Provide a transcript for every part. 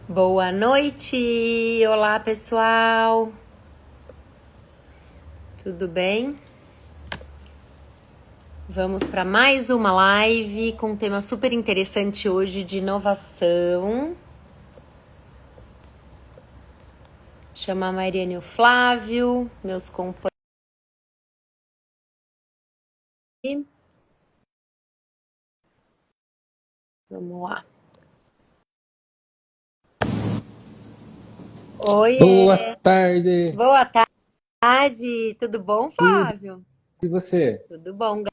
Boa noite! Olá, pessoal! Tudo bem? Vamos para mais uma live com um tema super interessante hoje de inovação. Chamar a Mariane e o Flávio, meus companheiros. Vamos lá. Oi! Boa tarde! Boa tarde! Tudo bom, Tudo Flávio? e você? Tudo bom,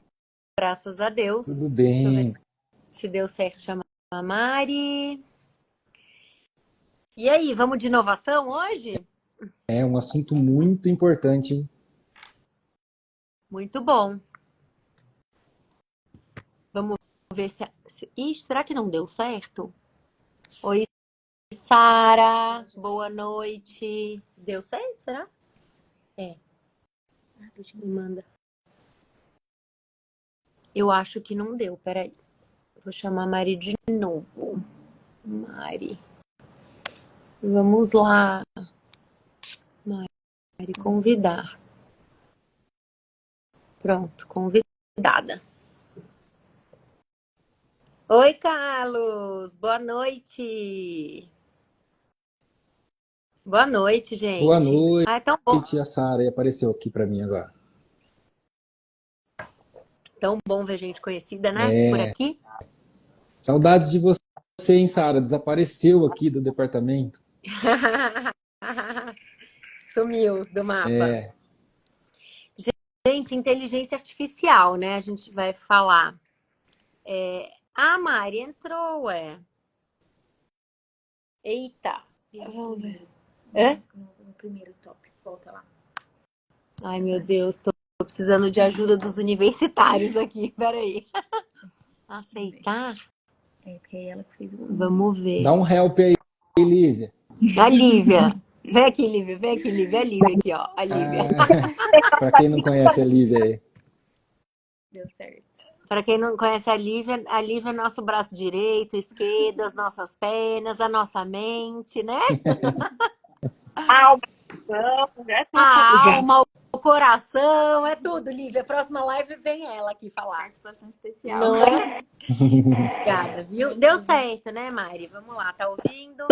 graças a Tudo Deus. Deixa eu ver bem. se deu certo chamar a Mari. E aí, vamos de inovação hoje? É um assunto muito importante, hein? Muito bom. Vamos ver se... Ih, será que não deu certo? Oi, Sara. Boa noite. Deu certo, será? É. Me manda. Eu acho que não deu, peraí. Vou chamar a Mari de novo. Mari. Vamos lá. Mari, convidar. Pronto, convidada. Oi, Carlos. Boa noite. Boa noite, Boa gente. noite, Ah, é tão bom. a Sara apareceu aqui para mim agora. Tão bom ver gente conhecida, né? Por É, aqui. saudades de você, hein, Sara? Desapareceu aqui do departamento. Sumiu do mapa. É, Gente, inteligência artificial, né? A gente vai falar. Ah, Mari entrou, ué. Eita. Vamos ver. É? No primeiro tópico, volta lá. Ai, meu Deus, tô precisando de ajuda dos universitários aqui. Peraí. Aceitar? É, porque é ela que fez o. Vamos ver. dá um help aí, Lívia. A Lívia. Vem aqui, Lívia. Vem aqui, Lívia. A Lívia aqui, ó. A Lívia. Ah, para quem não conhece a Lívia aí. Deu certo. Para quem não conhece a Lívia é nosso braço direito, esquerdo, as nossas pernas, a nossa mente, né? Alma, não, é tudo, A gente. alma, o coração, é tudo, Lívia. Próxima live vem ela aqui falar. Participação especial. Não é? Obrigada, viu? Deu certo, né, Mari? Vamos lá, tá ouvindo?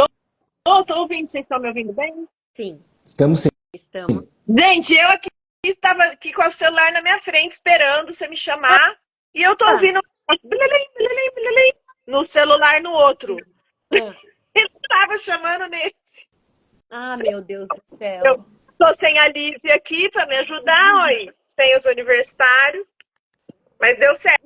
Tô ouvindo, vocês estão me ouvindo bem? Sim, Estamos sim. estamos. Gente, eu aqui estava aqui com o celular na minha frente, esperando você me chamar, e eu tô Ah, ouvindo blilim, blilim, blilim, no celular no outro. ah. Ele estava chamando nesse. Ah, meu Deus do Eu céu. tô sem a Lívia aqui para me ajudar, oi, sem os universitários, mas deu certo.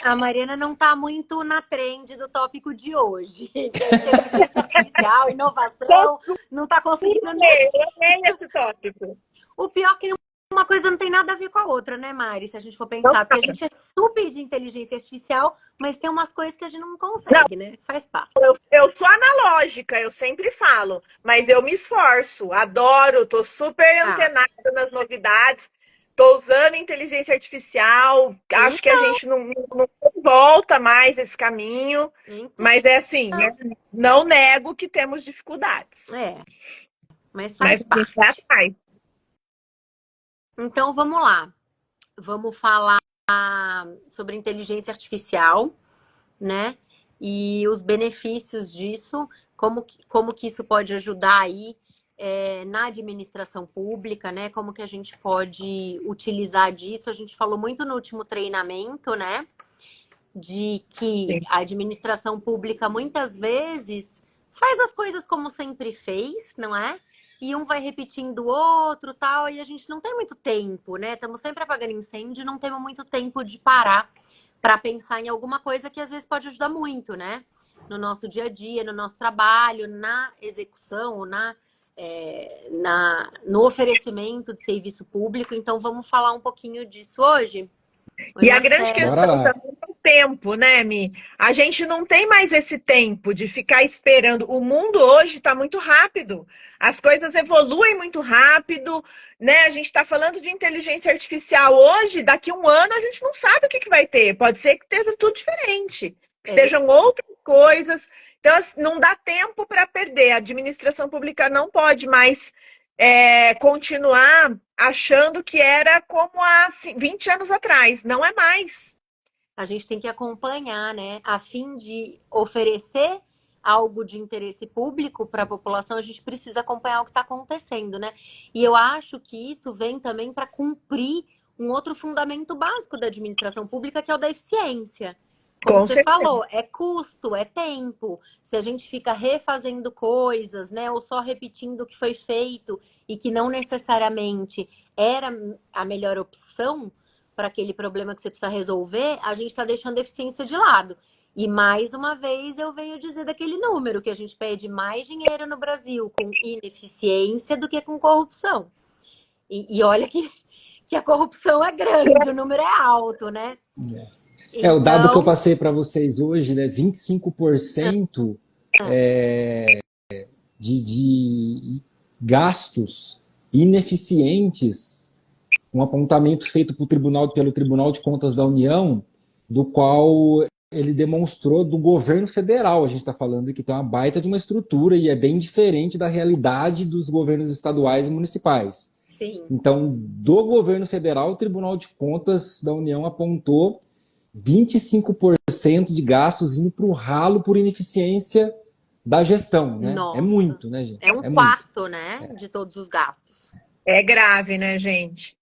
A Mariana não tá muito na trend do tópico de hoje, que é inteligência artificial, inovação, não tá conseguindo nem. Eu amei esse tópico. O pior é que uma coisa não tem nada a ver com a outra, né, Mari? Se a gente for Não, pensar, porque a gente é super de inteligência artificial, mas tem umas coisas que a gente não não, consegue, né? Faz parte. eu sou analógica, eu sempre falo, mas eu me esforço, adoro, tô super Ah, antenada nas novidades, tô usando inteligência artificial, acho que a gente não volta mais esse caminho, então, mas é assim, né? Não nego que temos dificuldades, é, mas mas faz a gente vai parte. atrás. Então, vamos lá. Vamos falar sobre inteligência artificial, né? E os benefícios disso, como que isso pode ajudar aí na administração pública, né? Como que a gente pode utilizar disso? A gente falou muito no último treinamento, né? De que Sim. a administração pública muitas vezes faz as coisas como sempre fez, não é? E um vai repetindo o outro, tal, e a gente não tem muito tempo, né? Estamos sempre apagando incêndio, não temos muito tempo de parar para pensar em alguma coisa que às vezes pode ajudar muito, né? No nosso dia a dia, no nosso trabalho, na execução, no oferecimento de serviço público. Então, vamos falar um pouquinho disso hoje. Oi, E a grande Marcelo. Bora questão lá. também é o tempo, né, Mi? A gente não tem mais esse tempo de ficar esperando. O mundo hoje está muito rápido. As coisas evoluem muito rápido, né? A gente está falando de inteligência artificial hoje, daqui a um ano a gente não sabe o que vai ter. Pode ser que esteja tudo diferente. que sejam outras coisas. Então, assim, não dá tempo para perder. A administração pública não pode mais continuar achando que era como há 20 anos atrás. Não é mais. A gente tem que acompanhar, né? A fim de oferecer algo de interesse público para a população, a gente precisa acompanhar o que está acontecendo, né? E eu acho que isso vem também para cumprir um outro fundamento básico da administração pública, que é o da eficiência. Como Com você certeza. falou, é custo, é tempo. Se a gente fica refazendo coisas, né, ou só repetindo o que foi feito e que não necessariamente era a melhor opção para aquele problema que você precisa resolver, a gente está deixando a eficiência de lado. E mais uma vez eu venho dizer daquele número que a gente pede mais dinheiro no Brasil com ineficiência do que com corrupção. E olha que a corrupção é grande, o número é alto, né? O dado que eu Então, passei para vocês hoje, né? 25% de gastos ineficientes, um apontamento feito pelo Tribunal de Contas da União, do qual ele demonstrou do governo federal. A gente está falando que tem uma baita de uma estrutura e é bem diferente da realidade dos governos estaduais e municipais. sim. Então, do governo federal, o Tribunal de Contas da União apontou 25% de gastos indo para o ralo por ineficiência da gestão, né? Nossa. É muito, né, gente? É um quarto, né, de todos os gastos. É grave, né, gente?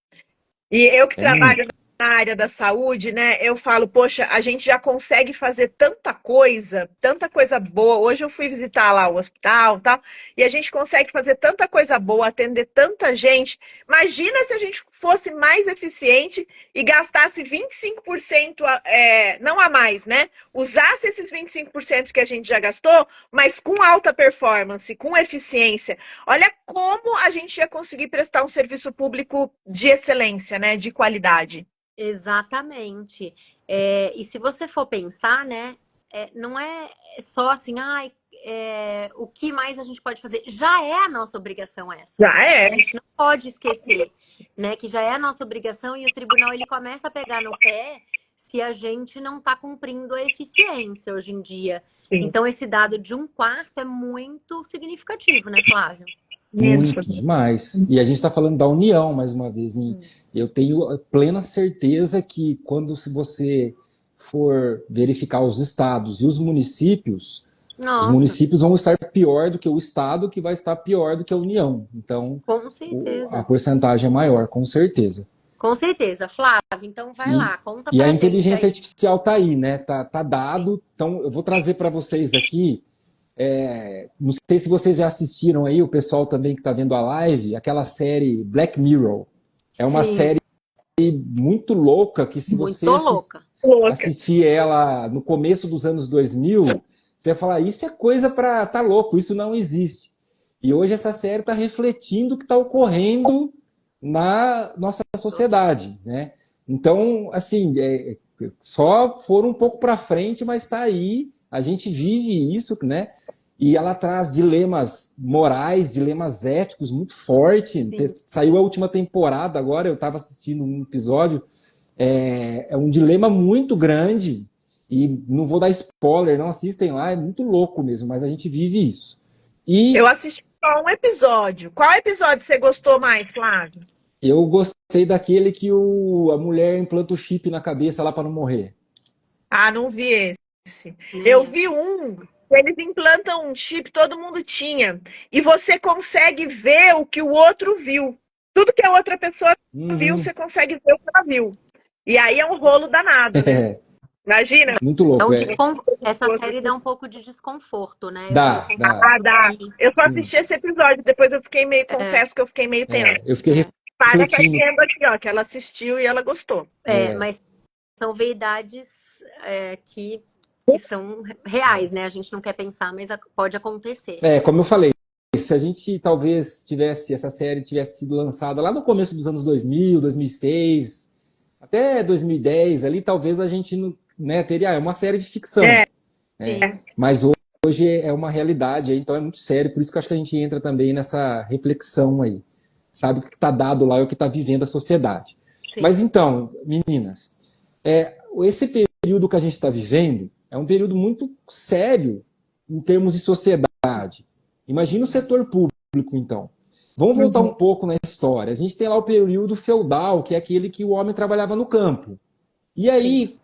E eu que trabalho muito. na área da saúde, né? Eu falo, poxa, a gente já consegue fazer tanta coisa boa. Hoje eu fui visitar lá o hospital, tal, e a gente consegue fazer tanta coisa boa, atender tanta gente. Imagina se a gente fosse mais eficiente e gastasse 25%, não a mais, né? Usasse esses 25% que a gente já gastou, mas com alta performance, com eficiência. Olha como a gente ia conseguir prestar um serviço público de excelência, né? De qualidade. Exatamente. E se você for pensar, né, não é só assim, o que mais a gente pode fazer? Já é a nossa obrigação essa. Já é. A gente não pode esquecer, né, que já é a nossa obrigação e o tribunal ele começa a pegar no pé se a gente não está cumprindo a eficiência hoje em dia. Sim. Então, esse dado de 1/4 é muito significativo, né, Flávio? Muito demais. E a gente está falando da União, mais uma vez. Eu tenho plena certeza que quando você for verificar os estados e os municípios vão estar pior do que o estado, que vai estar pior do que a União. Então, com certeza. a porcentagem é maior, com certeza. Com certeza. Flávio, então vai lá, conta pra E a gente inteligência aí. artificial está aí, né? Tá dado. Então, eu vou trazer para vocês aqui. Não sei se vocês já assistiram aí, o pessoal também que está vendo a live, aquela série Black Mirror. É uma Sim. série muito louca, que se Muito você louca. assistir ela no começo dos anos 2000, você vai falar, isso é coisa para tá louco, isso não existe. E hoje essa série está refletindo o que está ocorrendo na nossa sociedade, né? Então, assim, só foram um pouco para frente, mas está aí. A gente vive isso, né? E ela traz dilemas morais, dilemas éticos muito fortes. Saiu a última temporada agora, eu estava assistindo um episódio. É um dilema muito grande. E não vou dar spoiler, não assistem lá, é muito louco mesmo, mas a gente vive isso. E Eu assisti só um episódio. Qual episódio você gostou mais, Flávio? eu gostei daquele que a mulher implanta o chip na cabeça lá para não morrer. Ah, não vi esse. Eu vi eles implantam um chip, todo mundo tinha. E você consegue ver o que o outro viu. Tudo que a outra pessoa viu, você consegue ver o que ela viu. E aí é um rolo danado, né? Imagina. Muito louco. Essa série dá um pouco de desconforto, né? Dá. Dá. Eu só assisti esse episódio, depois eu fiquei confesso que eu fiquei meio tensa. Eu fiquei Para que entendo aqui, ó, que ela assistiu e ela gostou. Mas são verdades que são reais, né? A gente não quer pensar, mas pode acontecer. Como eu falei, se a gente talvez essa série tivesse sido lançada lá no começo dos anos 2000, 2006, até 2010, ali talvez a gente não, né, teria uma série de ficção. Mas hoje é uma realidade, então é muito sério, por isso que eu acho que a gente entra também nessa reflexão aí. Sabe o que está dado lá é o que está vivendo a sociedade. Sim. Mas então, meninas, esse período que a gente está vivendo, é um período muito sério em termos de sociedade. Imagina o setor público, então. Vamos voltar um pouco na história. A gente tem lá o período feudal, que é aquele que o homem trabalhava no campo. E aí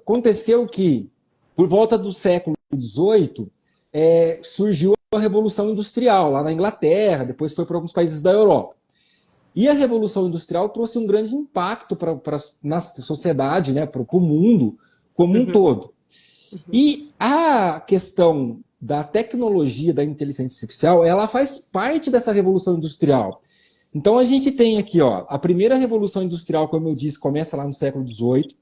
aconteceu que, por volta do século XVIII, surgiu a Revolução Industrial lá na Inglaterra, depois foi para alguns países da Europa. E a Revolução Industrial trouxe um grande impacto na sociedade, né, para o mundo como um todo. E a questão da tecnologia, da inteligência artificial, ela faz parte dessa Revolução Industrial. Então a gente tem aqui, ó, a primeira Revolução Industrial, como eu disse, começa lá no século XVIII.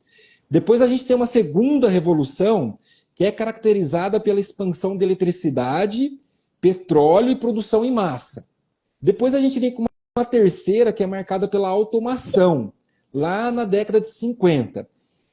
Depois a gente tem uma segunda revolução, que é caracterizada pela expansão de eletricidade, petróleo e produção em massa. Depois a gente vem com uma terceira, que é marcada pela automação, lá na década de 50.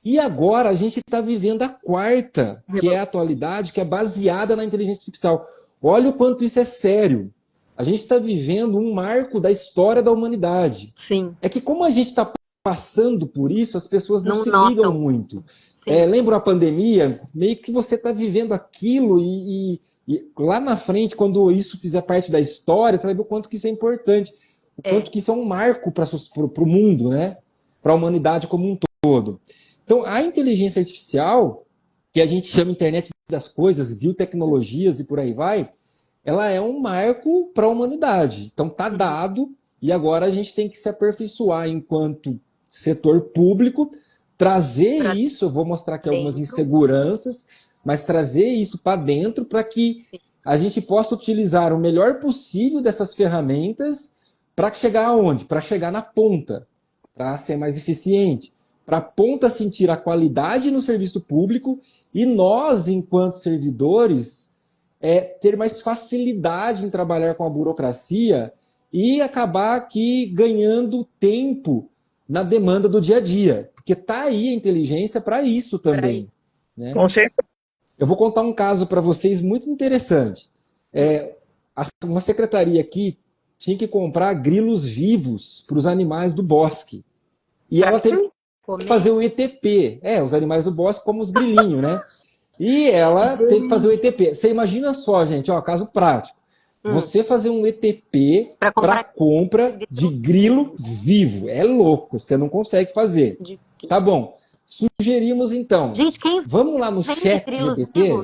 E agora a gente está vivendo a quarta, que é a atualidade, que é baseada na inteligência artificial. Olha o quanto isso é sério. A gente está vivendo um marco da história da humanidade. Sim. É que como a gente está passando por isso, as pessoas não se notam. ligam muito. Lembra a pandemia? Meio que você está vivendo aquilo e lá na frente, quando isso fizer parte da história, você vai ver o quanto que isso é importante. O quanto que isso é um marco para o mundo, né? Para a humanidade como um todo. Então, a inteligência artificial, que a gente chama internet das coisas, biotecnologias e por aí vai, ela é um marco para a humanidade. Então, está dado, e agora a gente tem que se aperfeiçoar enquanto setor público, trazer isso, eu vou mostrar aqui algumas inseguranças, mas trazer isso para dentro para que a gente possa utilizar o melhor possível dessas ferramentas para chegar aonde? Para chegar na ponta, para ser mais eficiente, para a ponta sentir a qualidade no serviço público e nós, enquanto servidores, ter mais facilidade em trabalhar com a burocracia e acabar aqui ganhando tempo na demanda do dia a dia. Porque está aí a inteligência para isso também. Né? Com certeza. Eu vou contar um caso para vocês muito interessante. Uma secretaria aqui tinha que comprar grilos vivos para os animais do bosque. E ela teve que fazer o ETP. Os animais do bosque como os grilinhos, né? E ela teve que fazer o ETP. Você imagina só, gente, ó, caso prático. Você fazer um ETP para compra de grilo vivo. É louco, você não consegue fazer. Tá bom. Sugerimos então. Gente, vamos lá no chat GPT.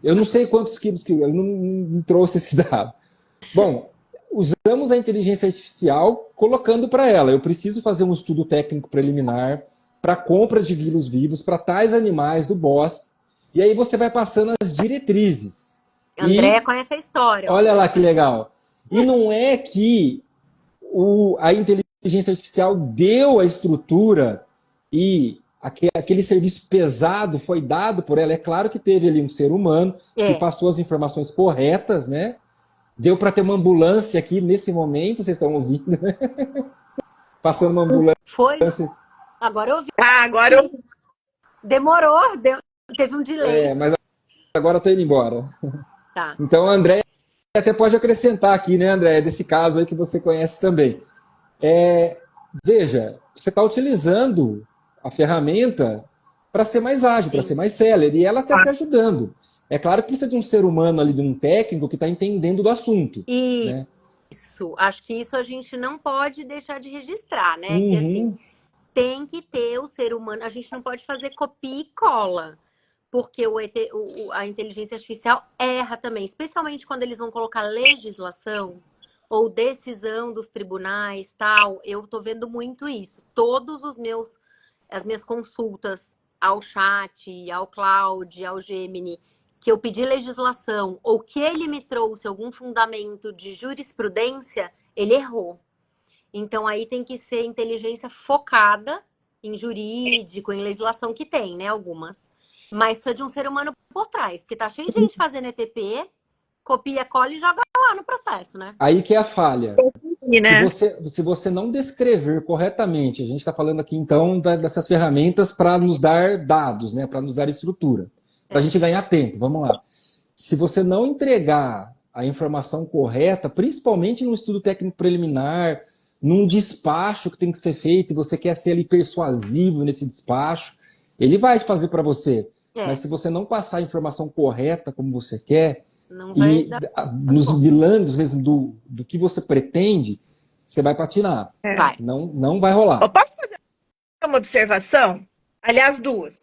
Eu não sei quantos quilos que ele não trouxe esse dado. Bom, usamos a inteligência artificial colocando para ela. Eu preciso fazer um estudo técnico preliminar para compras de grilos vivos para tais animais do bosque. E aí você vai passando as diretrizes. André conhece a história. Olha lá que legal. E não é que a inteligência artificial deu a estrutura e aquele serviço pesado foi dado por ela. É claro que teve ali um ser humano que passou as informações corretas, né? Deu para ter uma ambulância aqui nesse momento, vocês estão ouvindo, né? Passando uma ambulância. Foi. Agora eu ouvi. Agora eu... Demorou, teve um delay. Mas agora eu tô indo embora. Tá. Então, André até pode acrescentar aqui, né, André, desse caso aí que você conhece também. Veja, você está utilizando a ferramenta para ser mais ágil, para ser mais célere, e ela está te ajudando. É claro que precisa de um ser humano ali, de um técnico que está entendendo do assunto. Né? Isso, acho que isso a gente não pode deixar de registrar, né? Que assim, tem que ter o ser humano, a gente não pode fazer copia e cola. Porque a inteligência artificial erra também, especialmente quando eles vão colocar legislação ou decisão dos tribunais, tal. Eu estou vendo muito isso. As minhas consultas ao chat, ao Claude, ao Gemini, que eu pedi legislação ou que ele me trouxe algum fundamento de jurisprudência, ele errou. Então aí tem que ser inteligência focada em jurídico, em legislação que tem, né? Algumas. Mas precisa de um ser humano por trás, porque tá cheio de gente fazendo ETP, copia, cola e joga lá no processo, né? Aí que é a falha. Se você não descrever corretamente, a gente está falando aqui então dessas ferramentas para nos dar dados, né? Para nos dar estrutura, para a gente ganhar tempo. Vamos lá. Se você não entregar a informação correta, principalmente no estudo técnico preliminar, num despacho que tem que ser feito, e você quer ser ali persuasivo nesse despacho, ele vai fazer para você. É, Mas se você não passar a informação correta como você quer, não vai dar nos bom. milandos mesmo do que você pretende, você vai patinar. Vai. Não vai rolar. Eu posso fazer uma observação? Aliás, duas.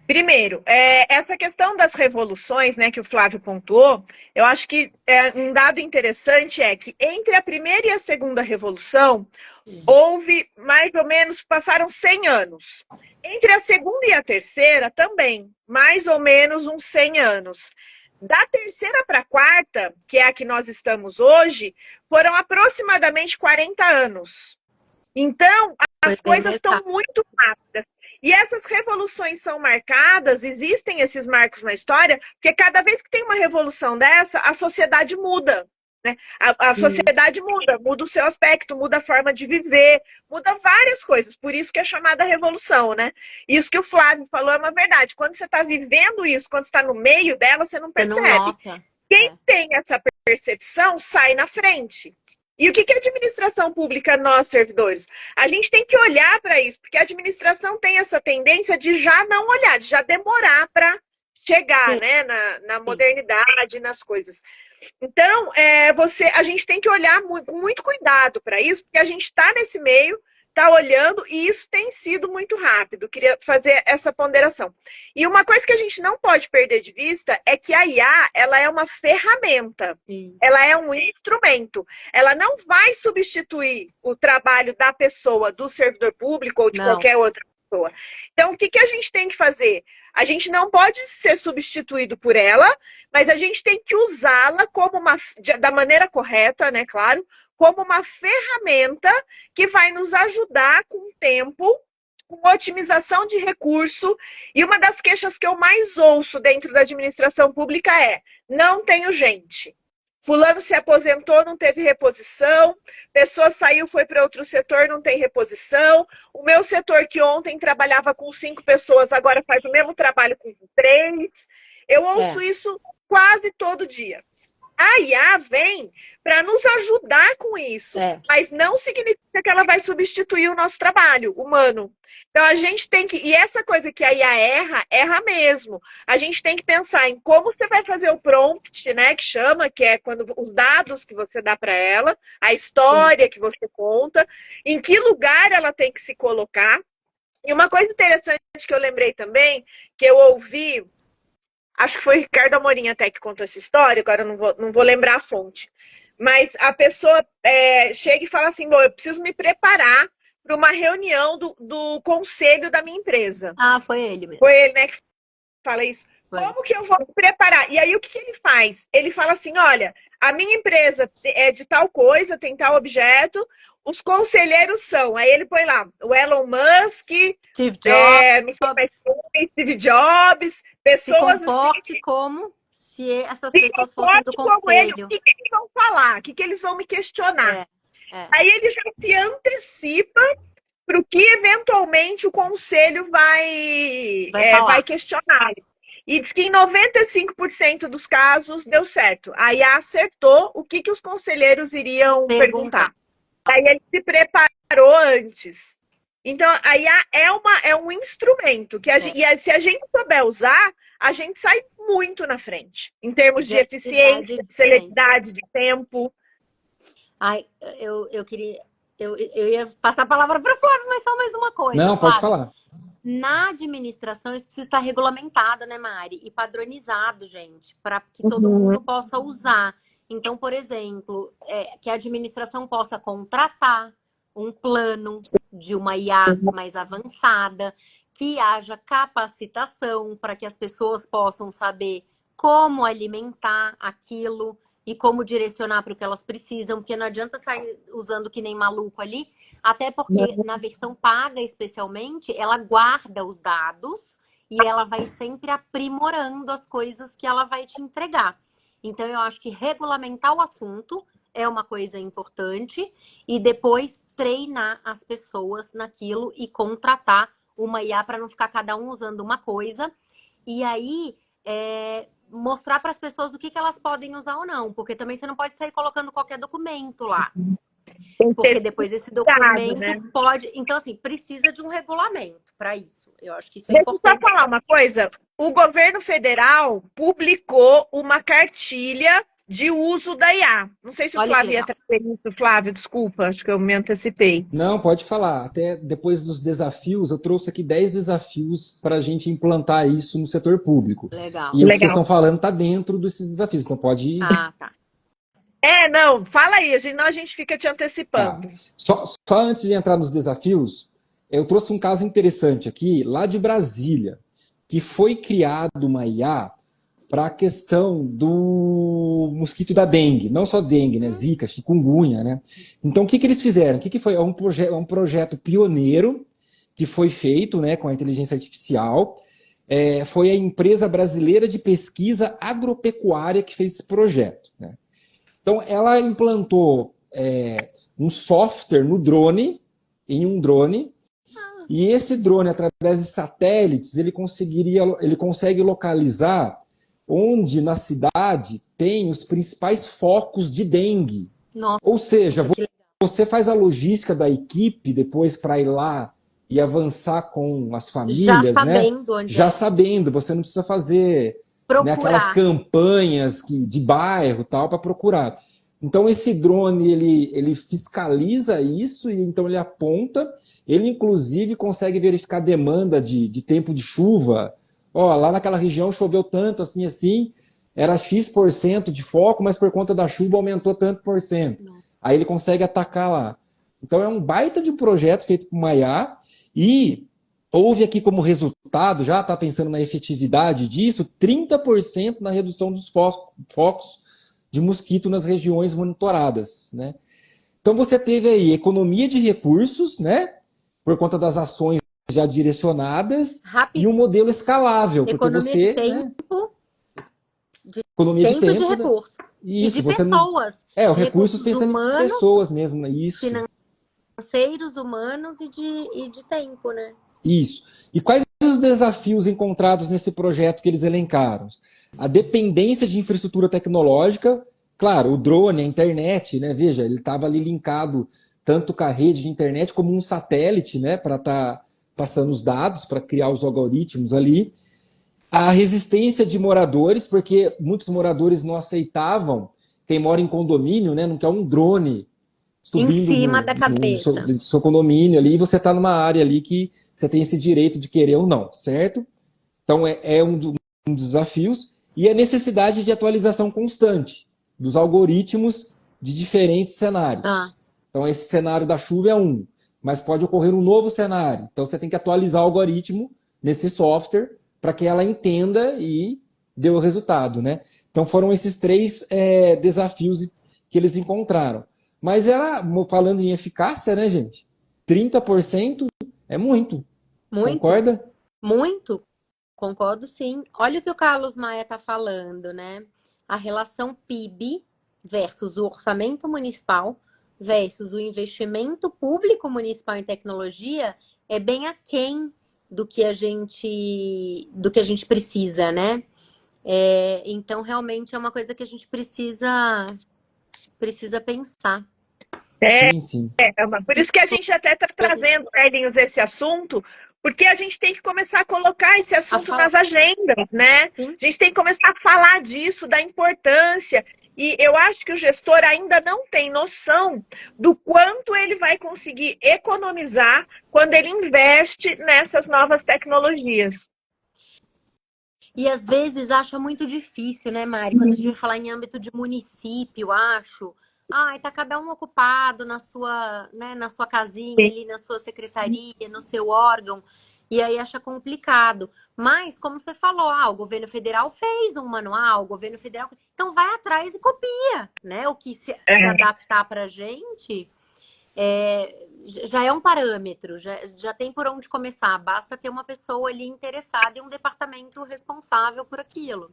Primeiro, essa questão das revoluções, né, que o Flávio pontuou, eu acho que um dado interessante é que entre a primeira e a segunda revolução, houve mais ou menos, passaram 100 anos. Entre a segunda e a terceira, também, mais ou menos uns 100 anos. Da terceira para a quarta, que é a que nós estamos hoje, foram aproximadamente 40 anos. Então, Foi as bem coisas mais estão rápido. muito rápidas. E essas revoluções são marcadas, existem esses marcos na história, porque cada vez que tem uma revolução dessa, a sociedade muda. Né? A Sim. sociedade muda o seu aspecto, muda a forma de viver, muda várias coisas. Por isso que é chamada revolução, né? Isso que o Flávio falou é uma verdade. Quando você está vivendo isso, quando você está no meio dela, você não Você não percebe. nota. Quem tem essa percepção sai na frente. E o que é administração pública, nós, servidores? A gente tem que olhar para isso, porque a administração tem essa tendência de já não olhar, de já demorar para chegar, Sim. né, na modernidade, nas coisas. Então, a gente tem que olhar com muito cuidado para isso, porque a gente está nesse meio, está olhando, e isso tem sido muito rápido. Queria fazer essa ponderação. E uma coisa que a gente não pode perder de vista é que a IA, ela é uma ferramenta. Isso. Ela é um instrumento. Ela não vai substituir o trabalho da pessoa, do servidor público ou de Não. qualquer outra pessoa. Então, o que a gente tem que fazer? A gente não pode ser substituído por ela, mas a gente tem que usá-la como da maneira correta, né, claro, como uma ferramenta que vai nos ajudar com o tempo, com otimização de recurso. E uma das queixas que eu mais ouço dentro da administração pública é: não tenho gente. Fulano se aposentou, não teve reposição. Pessoa saiu, foi para outro setor, não tem reposição. O meu setor, que ontem trabalhava com 5 pessoas, agora faz o mesmo trabalho com 3. Eu ouço isso quase todo dia. A IA vem para nos ajudar com isso, mas não significa que ela vai substituir o nosso trabalho humano. Então a gente tem que, e essa coisa que a IA erra mesmo. A gente tem que pensar em como você vai fazer o prompt, né, que chama, que é quando os dados que você dá para ela, a história que você conta, em que lugar ela tem que se colocar. E uma coisa interessante que eu lembrei também, que eu ouvi, acho que foi o Ricardo Amorim até que contou essa história, agora eu não vou lembrar a fonte. Mas a pessoa chega e fala assim: bom, eu preciso me preparar para uma reunião do conselho da minha empresa. Ah, foi ele mesmo. Foi ele, né, que fala isso. Foi. Como que eu vou me preparar? E aí o que ele faz? Ele fala assim: olha, a minha empresa é de tal coisa, tem tal objeto, os conselheiros são. Aí ele põe lá o Elon Musk, Steve Jobs, não sei mais quem, Steve Jobs, pessoas se comporte assim. como se essas Se pessoas fossem do como ele, conselho. o que eles vão falar? O que eles vão me questionar? É. Aí ele já se antecipa para o que eventualmente o conselho vai questionar. E diz que em 95% dos casos deu certo. Aí acertou o que os conselheiros iriam perguntar. Aí ele se preparou antes. Então, a IA é um instrumento que e se a gente souber usar, a gente sai muito na frente, em termos de eficiência, de celeridade, de tempo. Ai, eu ia passar a palavra para o Flávio, mas só mais uma coisa. Não, Flávio. pode falar. Na administração, isso precisa estar regulamentado, né, Mari? E padronizado, gente, para que todo mundo possa usar. Então, por exemplo, que a administração possa contratar um plano de uma IA mais avançada, que haja capacitação para que as pessoas possam saber como alimentar aquilo e como direcionar para o que elas precisam, porque não adianta sair usando que nem maluco ali, até porque na versão paga, especialmente, ela guarda os dados e ela vai sempre aprimorando as coisas que ela vai te entregar. Então, eu acho que regulamentar o assunto é uma coisa importante e depois treinar as pessoas naquilo e contratar uma IA para não ficar cada um usando uma coisa. E aí, mostrar para as pessoas o que elas podem usar ou não, porque também você não pode sair colocando qualquer documento lá. Tem que Porque ter depois esse cuidado, documento né? pode. Então, assim, precisa de um regulamento para isso. Eu acho que isso é Deixa eu só importante. falar uma coisa. O governo federal publicou uma cartilha de uso da IA. Não sei se o Olha que Flávio ia legal. trazer isso. Flávio, desculpa, acho que eu me antecipei. Não, pode falar. Até depois dos desafios, eu trouxe aqui 10 desafios para a gente implantar isso no setor público. Legal. E o que vocês Legal. estão falando está dentro desses desafios, então pode ir. Ah, tá. Não, fala aí, senão a gente fica te Tá. antecipando. Só antes de entrar nos desafios, eu trouxe um caso interessante aqui, lá de Brasília, que foi criado uma IA para a questão do mosquito da dengue, não só dengue, né? Zika, chikungunya, né? Então, o que eles fizeram? O que foi? É um projeto pioneiro que foi feito, né, com a inteligência artificial. Foi a empresa brasileira de pesquisa agropecuária que fez esse projeto, né? Então, ela implantou um software no drone, em um drone, e esse drone, através de satélites, ele consegue localizar onde na cidade tem os principais focos de dengue. Nossa, Ou seja, que legal. você faz a logística da equipe depois para ir lá e avançar com as Já famílias, né? sabendo onde Já é. sabendo, você não precisa fazer né, aquelas Procurar. campanhas de bairro tal para procurar. Então esse drone ele fiscaliza isso e então ele aponta, ele inclusive consegue verificar demanda de tempo de chuva. Ó, lá naquela região choveu tanto, assim, era X% de foco, mas por conta da chuva aumentou tanto por cento. Aí ele consegue atacar lá. Então é um baita de projeto feito com uma IA e houve aqui como resultado, já está pensando na efetividade disso, 30% na redução dos focos de mosquito nas regiões monitoradas, né? Então você teve aí economia de recursos, né? Por conta das ações já direcionadas Rápido. e um modelo escalável, porque Economia você, de tempo, economia de tempo e de tempo, né? recurso. E Isso, de você não. pessoas. O recursos Recursos pensando em humanos, pessoas mesmo, né? Isso. financeiros, humanos e de tempo, né? Isso. E quais os desafios encontrados nesse projeto que eles elencaram? A dependência de infraestrutura tecnológica, claro, o drone, a internet, né? Veja, ele estava ali linkado tanto com a rede de internet como um satélite, né? Para estar passando os dados, para criar os algoritmos ali. A resistência de moradores, porque muitos moradores não aceitavam, quem mora em condomínio, né? Não quer um drone Em subindo cima da no cabeça. seu condomínio ali, e você está numa área ali que você tem esse direito de querer ou não, certo? Então é um dos desafios. E a necessidade de atualização constante dos algoritmos de diferentes cenários. Então esse cenário da chuva é um, mas pode ocorrer um novo cenário. Então você tem que atualizar o algoritmo nesse software para que ela entenda e dê o resultado, né? Então foram esses 3 desafios que eles encontraram. Mas ela, falando em eficácia, né, gente? 30% é muito. Muito. Concorda? Muito. Concordo, sim. Olha o que o Carlos Maia está falando, né? A relação PIB versus o orçamento municipal versus o investimento público municipal em tecnologia é bem aquém do que a gente precisa, né? Então, realmente é uma coisa que a gente precisa pensar. Sim. Por isso que a gente até está trazendo, Carlinhos, esse assunto, porque a gente tem que começar a colocar esse assunto nas agendas, né? Sim. A gente tem que começar a falar disso, da importância. E eu acho que o gestor ainda não tem noção do quanto ele vai conseguir economizar quando ele investe nessas novas tecnologias. E às vezes acha muito difícil, né, Mari? Quando a gente vai falar em âmbito de município, acho. Tá cada um ocupado na sua casinha, ali, na sua secretaria, no seu órgão. E aí acha complicado. Mas, como você falou, o governo federal fez um manual, o governo federal. Então vai atrás e copia, né? O que se adaptar para a gente já é um parâmetro, já tem por onde começar. Basta ter uma pessoa ali interessada e um departamento responsável por aquilo.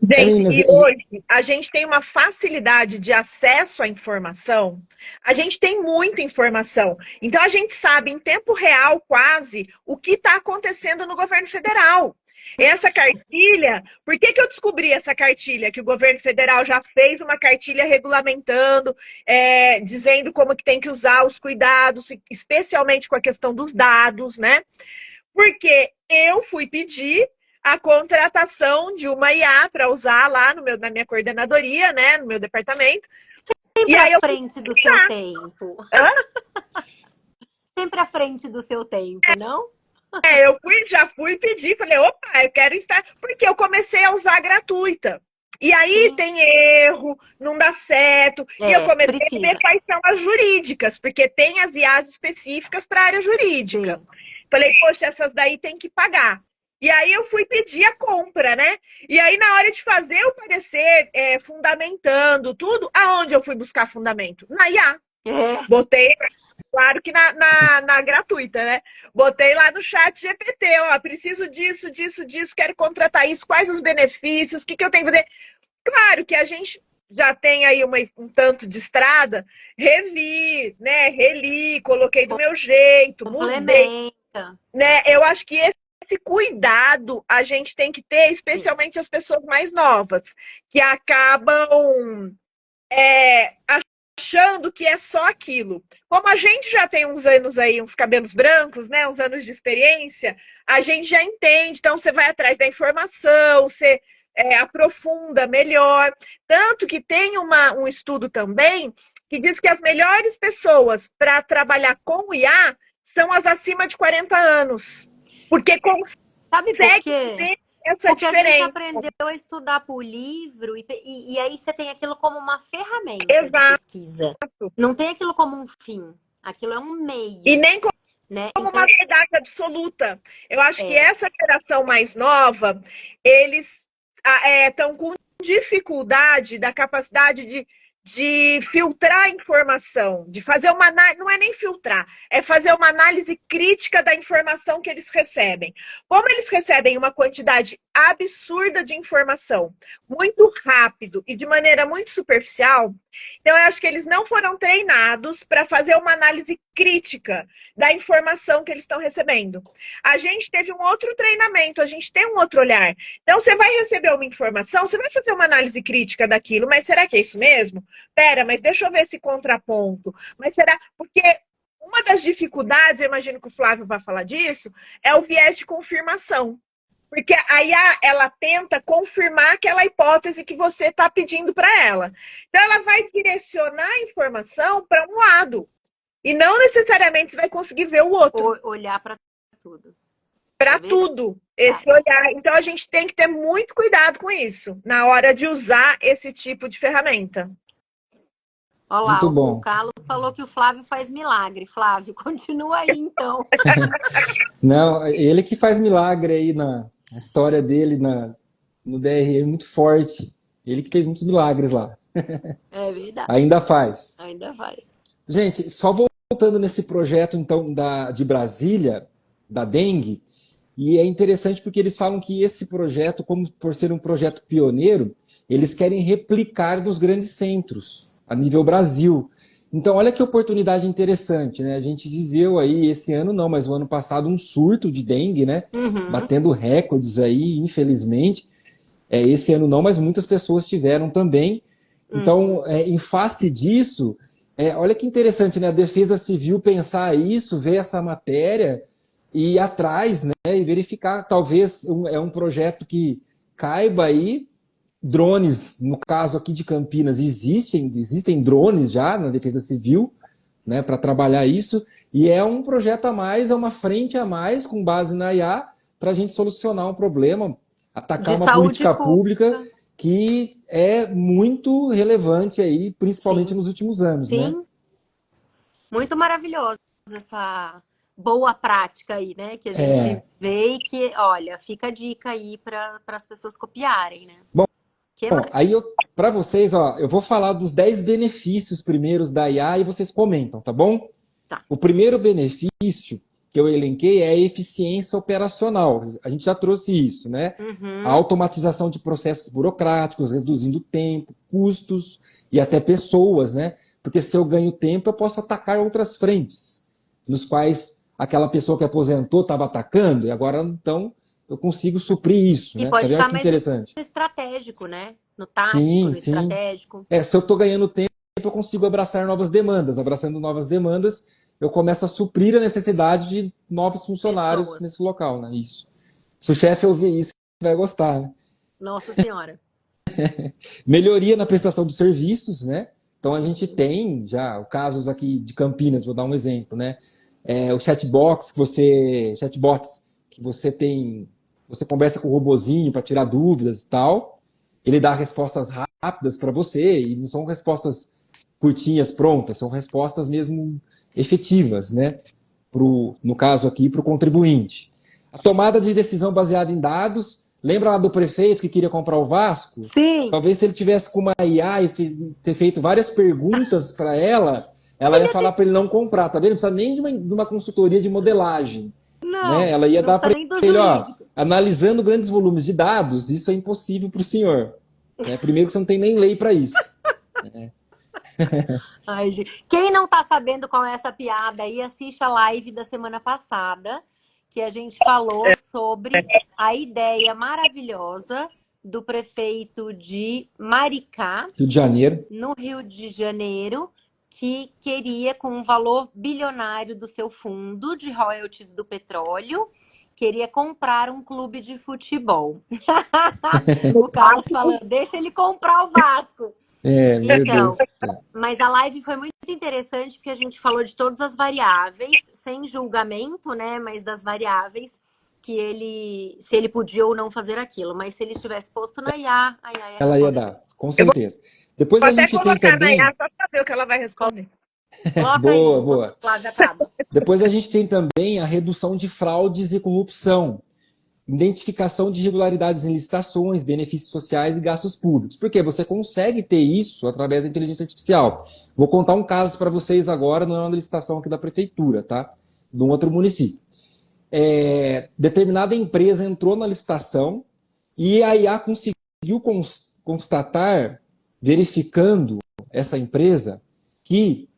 Gente, e hoje a gente tem uma facilidade de acesso à informação, a gente tem muita informação. Então a gente sabe em tempo real quase o que está acontecendo no governo federal. Essa cartilha, por que que eu descobri essa cartilha? Que o governo federal já fez uma cartilha regulamentando, dizendo como que tem que usar os cuidados, especialmente com a questão dos dados, né? Porque eu fui pedir a contratação de uma IA para usar lá na minha coordenadoria, né, no meu departamento. Sempre E aí à frente do seu tempo. Hã? Sempre à frente do seu tempo, não? Eu já fui pedir, falei, opa, eu quero estar, porque eu comecei a usar gratuita. E aí Sim. tem erro, não dá certo. E eu comecei a ver quais são as jurídicas, porque tem as IAs específicas para a área jurídica. Sim. Falei, poxa, essas daí tem que pagar. E aí eu fui pedir a compra, né? E aí na hora de fazer o parecer, fundamentando tudo, aonde eu fui buscar fundamento? Na IA. Botei, claro que na gratuita, né? Botei lá no chat GPT, ó, preciso disso, disso, disso, quero contratar isso, quais os benefícios, o que eu tenho que fazer? Claro que a gente já tem aí um tanto de estrada, revi, né? Reli, coloquei do meu jeito, mudei. Né? Eu acho que esse cuidado a gente tem que ter, especialmente as pessoas mais novas, que acabam achando que é só aquilo. Como a gente já tem uns anos aí, uns cabelos brancos, né? Uns anos de experiência, a gente já entende, então você vai atrás da informação, você aprofunda melhor. Tanto que tem um estudo também que diz que as melhores pessoas para trabalhar com o IA são as acima de 40 anos. Porque sabe por quê? Essa Porque diferença. A gente aprendeu a estudar por livro e aí você tem aquilo como uma ferramenta de pesquisa. Não tem aquilo como um fim. Aquilo é um meio. E nem como, né? como uma verdade absoluta. Eu acho que essa geração mais nova, eles estão com dificuldade da capacidade de filtrar a informação, de fazer uma análise, não é nem filtrar, é fazer uma análise crítica da informação que eles recebem. Como eles recebem uma quantidade absurda de informação, muito rápido e de maneira muito superficial, então eu acho que eles não foram treinados para fazer uma análise crítica da informação que eles estão recebendo. A gente teve um outro treinamento, a gente tem um outro olhar. Então você vai receber uma informação, você vai fazer uma análise crítica daquilo, mas será que é isso mesmo? Pera, mas deixa eu ver esse contraponto. Mas será? Porque uma das dificuldades, eu imagino que o Flávio vai falar disso, é o viés de confirmação. Porque a IA, ela tenta confirmar aquela hipótese que você está pedindo para ela. Então, ela vai direcionar a informação para um lado. E não necessariamente você vai conseguir ver o outro. Olhar para tudo. Para tudo. Esse olhar. Então, a gente tem que ter muito cuidado com isso, na hora de usar esse tipo de ferramenta. Olha lá, o Carlos falou que o Flávio faz milagre. Flávio, continua aí, então. Não, ele que faz milagre aí a história dele no DRE é muito forte. Ele que fez muitos milagres lá. É verdade. Ainda faz. Ainda faz. Gente, só voltando nesse projeto, então, de Brasília, da dengue, e é interessante porque eles falam que esse projeto, como por ser um projeto pioneiro, eles querem replicar nos grandes centros, a nível Brasil. Então, olha que oportunidade interessante, né? A gente viveu aí, esse ano não, mas o ano passado, um surto de dengue, né? Batendo recordes aí, infelizmente. Esse ano não, mas muitas pessoas tiveram também. Então, em face disso, olha que interessante, né? A Defesa Civil pensar isso, ver essa matéria e ir atrás, né? E verificar, talvez, é um projeto que caiba aí. Drones, no caso aqui de Campinas, existem drones já na Defesa Civil, né, para trabalhar isso, e é um projeto a mais, é uma frente a mais, com base na IA, para a gente solucionar um problema, atacar uma política pública que é muito relevante aí, principalmente nos últimos anos. Né? Muito maravilhosa essa boa prática aí, né, que a gente vê e que, olha, fica a dica aí para as pessoas copiarem, né? Bom, aí para vocês, ó, eu vou falar dos 10 benefícios primeiros da IA e vocês comentam, tá bom? Tá. O primeiro benefício que eu elenquei é a eficiência operacional. A gente já trouxe isso, né? A automatização de processos burocráticos, reduzindo tempo, custos e até pessoas, né? Porque se eu ganho tempo, eu posso atacar outras frentes, nos quais aquela pessoa que aposentou estava atacando, e agora, então, eu consigo suprir isso, E né? pode Tá vendo? ficar Que mais interessante. estratégico, né? No tático, Sim, no sim. estratégico. Se eu estou ganhando tempo, eu consigo abraçar novas demandas. Abraçando novas demandas, eu começo a suprir a necessidade de novos funcionários Pessoas. nesse local, né? Isso. Se o chefe ouvir isso, vai gostar, né? Nossa Senhora. Melhoria na prestação dos serviços, né? Então a gente tem já casos aqui de Campinas, vou dar um exemplo, né? O chatbots que você tem, você conversa com o robozinho para tirar dúvidas e tal. Ele dá respostas rápidas para você e não são respostas curtinhas, prontas, são respostas mesmo efetivas, né? No caso aqui, para o contribuinte. A tomada de decisão baseada em dados. Lembra lá do prefeito que queria comprar o Vasco? Sim. Talvez se ele tivesse com uma IA e ter feito várias perguntas para ela ia falar para ele não comprar, tá vendo? Não precisa nem de uma consultoria de modelagem. Né? Não, Ela ia não dar precisa para nem do ele, ó, jurídico. analisando grandes volumes de dados, isso é impossível para o senhor. Né? Primeiro que você não tem nem lei para isso. Ai, gente. Quem não tá sabendo qual é essa piada aí, assiste a live da semana passada, que a gente falou sobre a ideia maravilhosa do prefeito de Maricá, Rio de Janeiro. no Rio de Janeiro, que queria, com um valor bilionário do seu fundo de royalties do petróleo, queria comprar um clube de futebol. O Carlos falando, deixa ele comprar o Vasco. Meu Então, Deus. mas a live foi muito interessante porque a gente falou de todas as variáveis, sem julgamento, né? Mas das variáveis que se ele podia ou não fazer aquilo. Mas se ele estivesse posto na IA, a IA ia Ela ia responder. dar, com certeza. Depois Vou a até gente tem colocar na também. IA só para ver o que ela vai responder. Coloca aí, Boa, enquanto boa. o Flávio acaba. Depois a gente tem também a redução de fraudes e corrupção, identificação de irregularidades em licitações, benefícios sociais e gastos públicos. Porque você consegue ter isso através da inteligência artificial. Vou contar um caso para vocês agora, não é uma licitação aqui da prefeitura, tá? De um outro município. Determinada empresa entrou na licitação e a IA conseguiu constatar, verificando essa empresa, que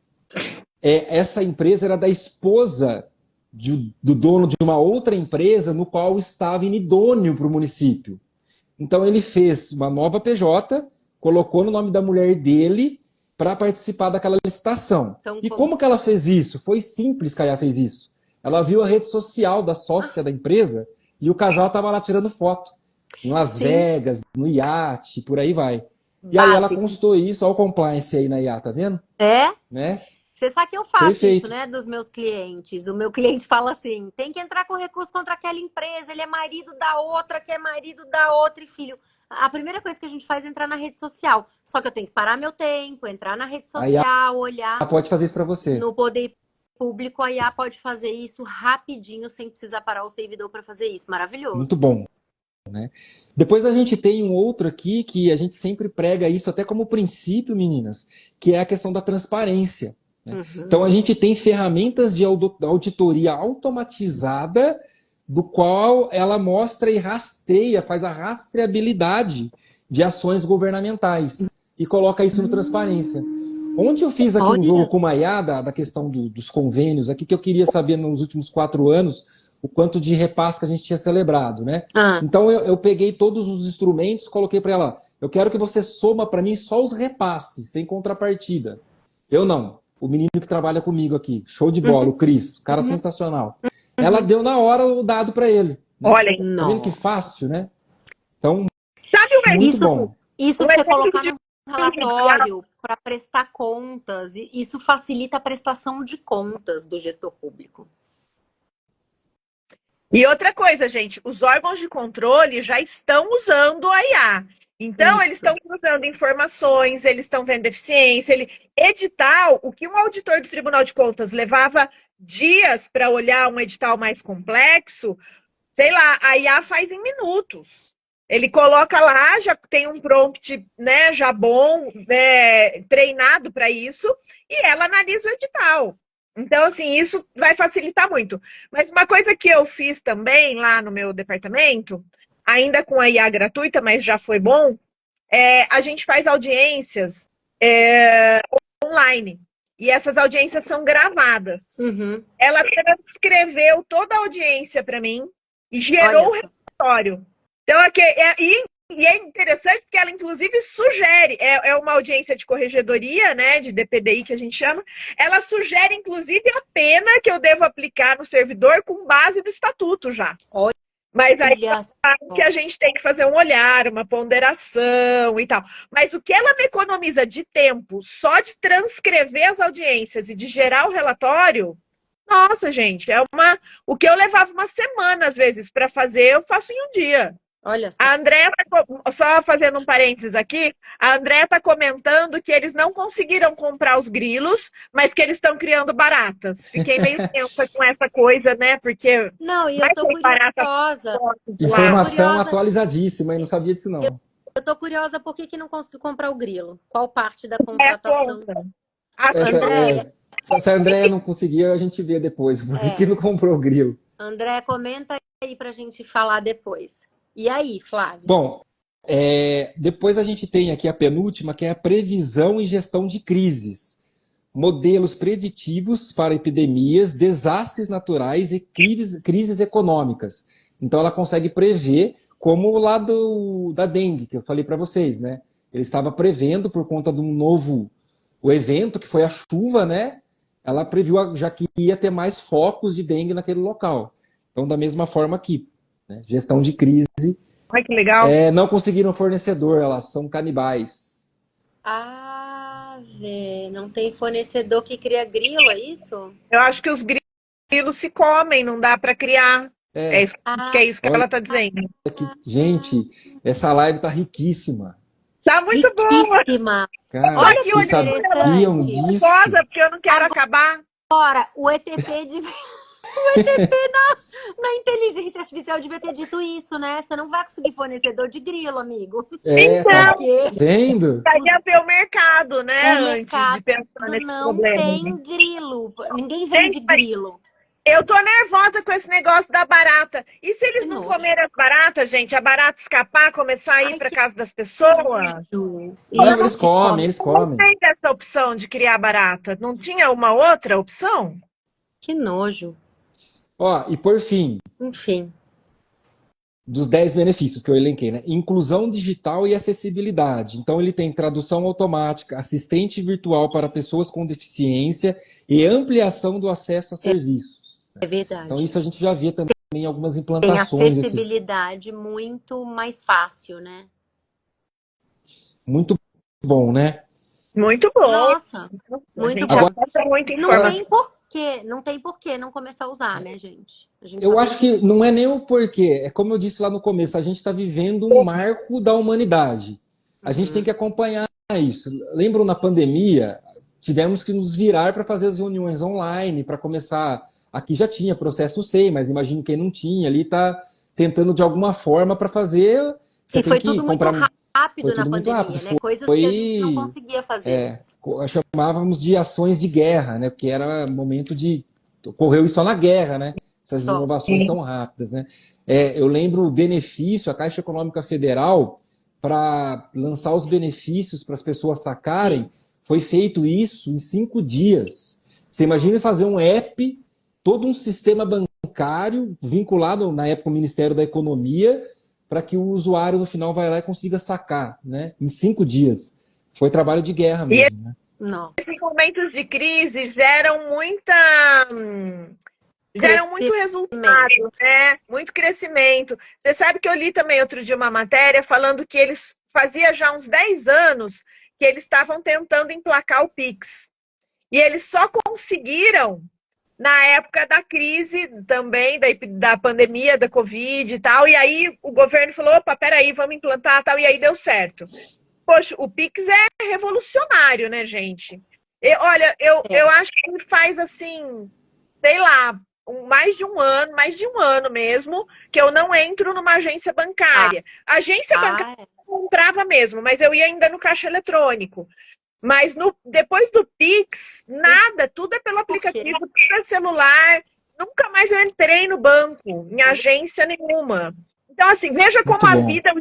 essa empresa era da esposa do dono de uma outra empresa no qual estava inidôneo para o município. Então ele fez uma nova PJ, colocou no nome da mulher dele para participar daquela licitação. Então, E como que ela fez isso? Foi simples que a IA fez isso. Ela viu a rede social da sócia da empresa e o casal estava lá tirando foto. Em Las Sim. Vegas, no iate, por aí vai. E aí ela Básico. consultou isso, olha o compliance aí na IA, tá vendo? Né? Você sabe que eu faço Perfeito. isso, né, dos meus clientes. O meu cliente fala assim, tem que entrar com recurso contra aquela empresa, ele é marido da outra, que é marido da outra e filho. A primeira coisa que a gente faz é entrar na rede social. Só que eu tenho que parar meu tempo, entrar na rede social, olhar. Ela pode fazer isso para você. No poder público, a IA pode fazer isso rapidinho, sem precisar parar o servidor para fazer isso. Maravilhoso. Muito bom. Né? Depois a gente tem um outro aqui que a gente sempre prega isso até como princípio, meninas, que é a questão da transparência. Né? Uhum. Então a gente tem ferramentas de auditoria automatizada, do qual ela mostra e rastreia, faz a rastreabilidade de ações governamentais e coloca isso no transparência. Ontem eu fiz aqui um jogo com uma IA da questão dos convênios, aqui que eu queria saber nos últimos 4 anos o quanto de repasse que a gente tinha celebrado, né? Então eu peguei todos os instrumentos, coloquei para ela, eu quero que você soma para mim só os repasses, sem contrapartida. Eu não. O menino que trabalha comigo aqui, show de bola, o Cris, cara sensacional. Ela deu na hora o dado para ele. Né? Olha, tá vendo que fácil, né? Então, sabe o muito bom. Isso que você colocar no relatório para prestar contas, isso facilita a prestação de contas do gestor público. E outra coisa, gente, os órgãos de controle já estão usando a IA. Então, Isso. eles estão cruzando informações, eles estão vendo deficiência. Edital, o que um auditor do Tribunal de Contas levava dias para olhar um edital mais complexo, sei lá, a IA faz em minutos. Ele coloca lá, já tem um prompt, né, já bom, né, treinado para isso, e ela analisa o edital. Então, assim, isso vai facilitar muito. Mas uma coisa que eu fiz também lá no meu departamento, ainda com a IA gratuita, mas já foi bom, a gente faz audiências online. E essas audiências são gravadas. Uhum. Ela transcreveu toda a audiência para mim e gerou o relatório. Então, aqui, e é interessante porque ela, inclusive, sugere, é uma audiência de corregedoria, né, de DPDI que a gente chama, ela sugere, inclusive, a pena que eu devo aplicar no servidor com base no estatuto já. Olha. Mas aí Olha só. que a gente tem que fazer um olhar, uma ponderação e tal. Mas o que ela me economiza de tempo só de transcrever as audiências e de gerar o relatório, nossa, gente, o que eu levava uma semana, às vezes, para fazer, eu faço em um dia. Olha só. A Andréa, só fazendo um parênteses aqui, a Andréa está comentando que eles não conseguiram comprar os grilos, mas que eles estão criando baratas. Fiquei meio tensa com essa coisa, né? Porque Não, e vai eu tô ter barata curiosa. Informação curiosa. atualizadíssima, e não sabia disso, não. Eu tô curiosa por que não conseguiu comprar o grilo. Qual parte da contratação? Andréa, Se a Andréia não conseguia, a gente vê depois. Por que não comprou o grilo? André, comenta aí pra gente falar depois. E aí, Flávio? Bom, depois a gente tem aqui a penúltima, que é a previsão e gestão de crises. Modelos preditivos para epidemias, desastres naturais e crises econômicas. Então ela consegue prever, como o lado da dengue, que eu falei para vocês, né? Ele estava prevendo, por conta de um novo evento, que foi a chuva, né? Ela previu já que ia ter mais focos de dengue naquele local. Então, da mesma forma aqui, né? Gestão de crise. Olha que legal. Não conseguiram fornecedor, elas são canibais. Não tem fornecedor que cria grilo, é isso? Eu acho que os grilos se comem, não dá para criar. É isso que ela está dizendo. Gente, essa live tá riquíssima. Tá muito boa. Riquíssima. Cara, Olha vocês sabiam disso? Porque eu não quero acabar. Agora, o ETP na inteligência artificial devia ter dito isso, né? Você não vai conseguir fornecedor de grilo, amigo. Tá vendo? Ia ver o mercado, né? O antes de pensar nesse não problema. tem grilo. Ninguém vende grilo. Eu tô nervosa com esse negócio da barata. E se eles não comerem as baratas, gente? A barata escapar, começar a ir para casa das pessoas? Não, eles comem. Não tem essa opção de criar barata. Não tinha uma outra opção? Que nojo. E por fim, enfim, dos 10 benefícios que eu elenquei, né? Inclusão digital e acessibilidade. Então ele tem tradução automática, assistente virtual para pessoas com deficiência e ampliação do acesso a serviços. É verdade. Então isso a gente já vê também em algumas implantações. Tem acessibilidade muito mais fácil, né? Muito bom, né? Muito bom. Nossa, muito bom. Agora, não tem porquê não começar a usar, né, gente? Eu acho que não é nem o porquê. É como eu disse lá no começo, a gente está vivendo um marco da humanidade. A gente tem que acompanhar isso. Lembram, na pandemia, tivemos que nos virar para fazer as reuniões online, para começar. Aqui já tinha processo SEI, mas imagino quem não tinha ali está tentando de alguma forma para fazer. E foi tudo muito rápido na pandemia, né? Coisas que a gente não conseguia fazer. Chamávamos de ações de guerra, né? Porque era momento de... Ocorreu isso só na guerra, né? Essas inovações tão rápidas, né? Eu lembro o benefício, a Caixa Econômica Federal, para lançar os benefícios para as pessoas sacarem, foi feito isso em 5 dias. Você imagina fazer um app, todo um sistema bancário vinculado, na época, ao Ministério da Economia, para que o usuário, no final, vai lá e consiga sacar, né? Em 5 dias. Foi trabalho de guerra mesmo, né? Esses momentos de crise geram muito resultado, né? Muito crescimento. Você sabe que eu li também outro dia uma matéria falando que eles fazia já uns 10 anos que eles estavam tentando emplacar o Pix. E eles só conseguiram na época da crise também, da pandemia, da Covid e tal. E aí o governo falou, opa, peraí, vamos implantar tal. E aí deu certo. Poxa, o Pix é revolucionário, né, gente? Olha, eu acho que ele faz assim, sei lá, mais de um ano mesmo, que eu não entro numa agência bancária. A agência bancária eu não entrava mesmo, mas eu ia ainda no caixa eletrônico. Mas depois do Pix, nada, tudo é pelo aplicativo, tudo é celular. Nunca mais eu entrei no banco, em agência nenhuma. Então, assim, veja como a vida,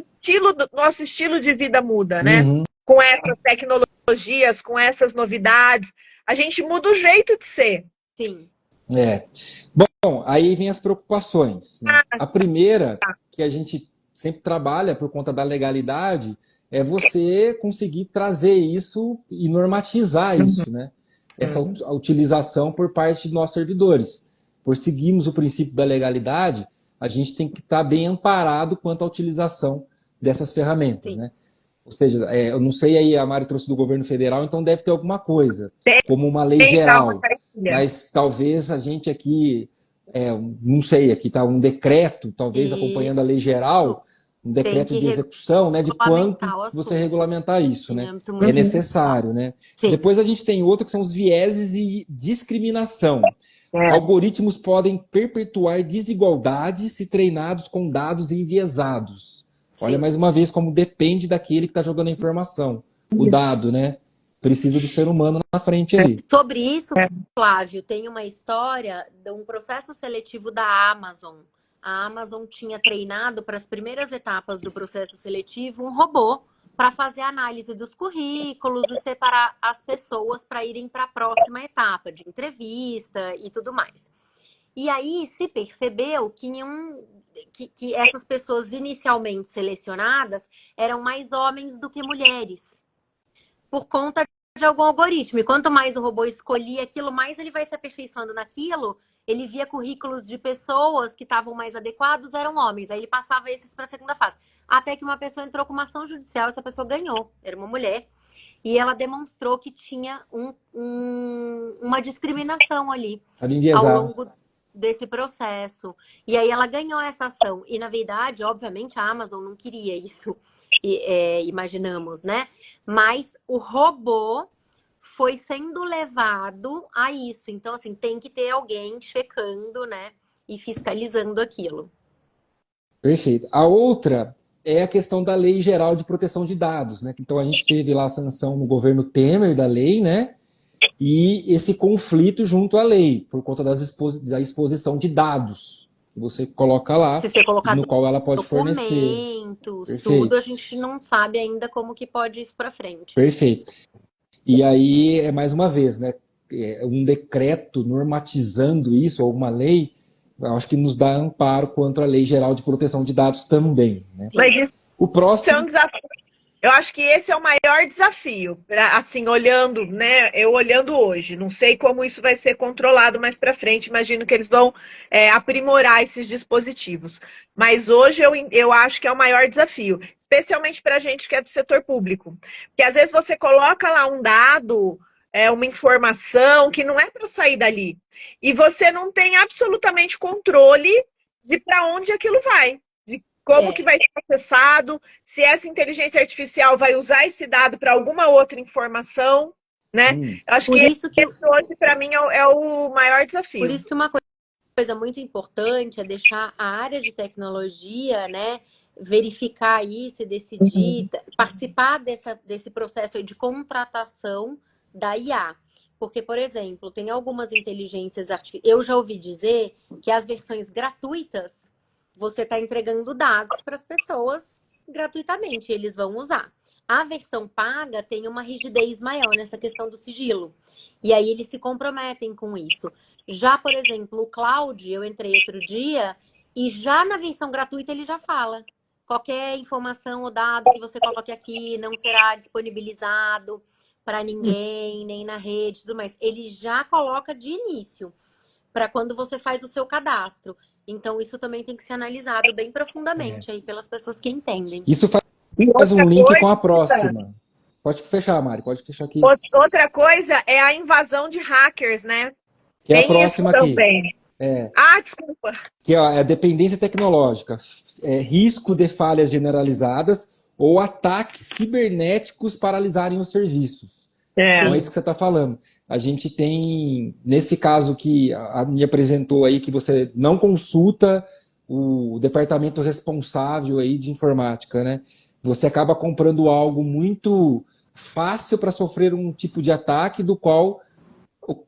nosso estilo de vida muda, né? Com essas tecnologias, com essas novidades. A gente muda o jeito de ser. Sim. Bom, aí vem as preocupações, né? A primeira que a gente sempre trabalha por conta da legalidade é você conseguir trazer isso e normatizar isso, né? Essa utilização por parte de nossos servidores. Por seguirmos o princípio da legalidade, a gente tem que estar bem amparado quanto à utilização dessas ferramentas, Sim. né? Ou seja, eu não sei aí, a Mari trouxe do governo federal, então deve ter alguma coisa, como uma lei Tem geral. uma cartilha. Mas talvez a gente aqui, não sei, aqui está um decreto, talvez acompanhando a lei geral, um decreto Tem que de execução, né, de quanto regulamentar o você assunto. regulamentar isso, né? Em âmbito É municipal. necessário, né? Sim. Depois a gente tem outro que são os vieses e discriminação. É. Algoritmos podem perpetuar desigualdades se treinados com dados enviesados. Olha, Sim. mais uma vez, como depende daquele que está jogando a informação. O dado, né? Precisa do ser humano na frente ali. Sobre isso, Flávio, tem uma história de um processo seletivo da Amazon. A Amazon tinha treinado para as primeiras etapas do processo seletivo um robô para fazer análise dos currículos e separar as pessoas para irem para a próxima etapa de entrevista e tudo mais. E aí se percebeu que essas pessoas inicialmente selecionadas eram mais homens do que mulheres, por conta de algum algoritmo. E quanto mais o robô escolhia aquilo, mais ele vai se aperfeiçoando naquilo. Ele via currículos de pessoas que estavam mais adequados, eram homens. Aí ele passava esses para a segunda fase. Até que uma pessoa entrou com uma ação judicial, essa pessoa ganhou. Era uma mulher. E ela demonstrou que tinha uma discriminação ali Ali ao enviesar. longo desse processo. E aí ela ganhou essa ação. E, na verdade, obviamente, a Amazon não queria isso, imaginamos, né? Mas o robô foi sendo levado a isso. Então, assim, tem que ter alguém checando, né? E fiscalizando aquilo. Perfeito. A outra é a questão da Lei Geral de Proteção de Dados, né? Então a gente teve lá a sanção no governo Temer da lei, né? E esse conflito junto à lei, por conta da exposição de dados que você coloca lá, Se você colocar no qual ela pode fornecer. documentos, Perfeito. tudo, a gente não sabe ainda como que pode ir isso para frente. Perfeito. E aí, mais uma vez, né? Um decreto normatizando isso, ou uma lei, eu acho que nos dá amparo quanto à Lei Geral de Proteção de Dados também, né? Mas isso O é um próximo. desafio. Eu acho que esse é o maior desafio, assim, olhando, né? Eu olhando hoje, não sei como isso vai ser controlado mais para frente. Imagino que eles vão aprimorar esses dispositivos. Mas hoje eu acho que é o maior desafio, especialmente para a gente que é do setor público, porque às vezes você coloca lá um dado, uma informação que não é para sair dali, e você não tem absolutamente controle de para onde aquilo vai. Como que vai ser acessado, se essa inteligência artificial vai usar esse dado para alguma outra informação, né? Eu acho Por que isso que esse hoje, para mim, é o maior desafio. Por isso que uma coisa muito importante é deixar a área de tecnologia, né, verificar isso e decidir, participar desse processo aí de contratação da IA. Porque, por exemplo, tem algumas inteligências artificiais. Eu já ouvi dizer que as versões gratuitas você está entregando dados para as pessoas gratuitamente, eles vão usar. A versão paga tem uma rigidez maior nessa questão do sigilo. E aí eles se comprometem com isso. Já, por exemplo, o Cloud, eu entrei outro dia e já na versão gratuita ele já fala. Qualquer informação ou dado que você coloque aqui não será disponibilizado para ninguém, nem na rede e tudo mais. Ele já coloca de início para quando você faz o seu cadastro. Então, isso também tem que ser analisado bem profundamente aí pelas pessoas que entendem. Isso faz um link com a próxima. Pode fechar, Mari, pode fechar aqui. Outra coisa é a invasão de hackers, né? Que é a Tem próxima isso aqui. também. Desculpa. Que é a dependência tecnológica, risco de falhas generalizadas ou ataques cibernéticos paralisarem os serviços. Então é isso que você está falando. A gente tem, nesse caso que me apresentou aí, que você não consulta o departamento responsável aí de informática, né? Você acaba comprando algo muito fácil para sofrer um tipo de ataque do qual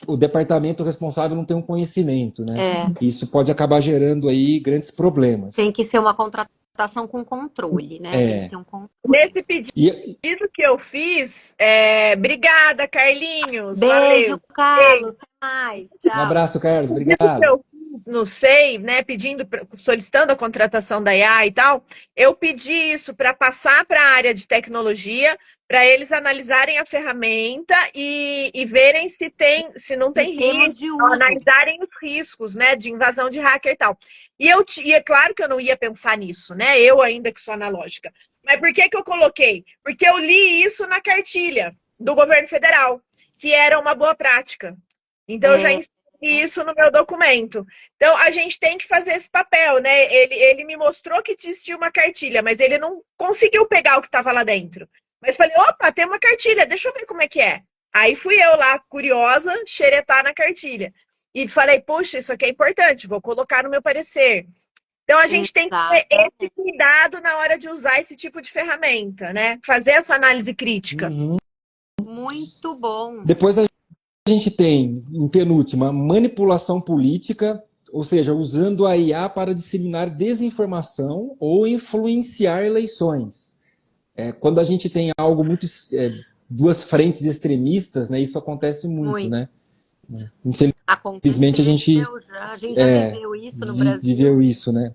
o departamento responsável não tem um conhecimento, né? Isso pode acabar gerando aí grandes problemas. Tem que ser uma contratação com controle, né? Tem que ter um controle. Nesse pedido que eu fiz, obrigada, Carlinhos. Beijo, Valeu. Carlos. Até mais. Tchau. Um abraço, Carlos. O Obrigado. pedido que eu fiz no SEI, né, solicitando a contratação da IA e tal, eu pedi isso para passar para a área de tecnologia, para eles analisarem a ferramenta e verem se não tem Sistemas risco, de uso. analisarem os riscos, né, de invasão de hacker e tal. E é claro que eu não ia pensar nisso, né, eu ainda que sou analógica. Mas por que eu coloquei? Porque eu li isso na cartilha do governo federal, que era uma boa prática. Então, eu já inseri isso no meu documento. Então, a gente tem que fazer esse papel, né? Ele me mostrou que existia uma cartilha, mas ele não conseguiu pegar o que estava lá dentro. Mas falei, opa, tem uma cartilha, deixa eu ver como é que é. Aí fui eu lá, curiosa, xeretar na cartilha. E falei, puxa, isso aqui é importante, vou colocar no meu parecer. Então, a gente tem que ter esse cuidado na hora de usar esse tipo de ferramenta, né? Fazer essa análise crítica. Uhum. Muito bom. Depois a gente tem, em penúltima, manipulação política, ou seja, usando a IA para disseminar desinformação ou influenciar eleições. Quando a gente tem algo muito... duas frentes extremistas, né, isso acontece muito, né? Infelizmente, a gente já viveu isso no Brasil. Viveu isso, né?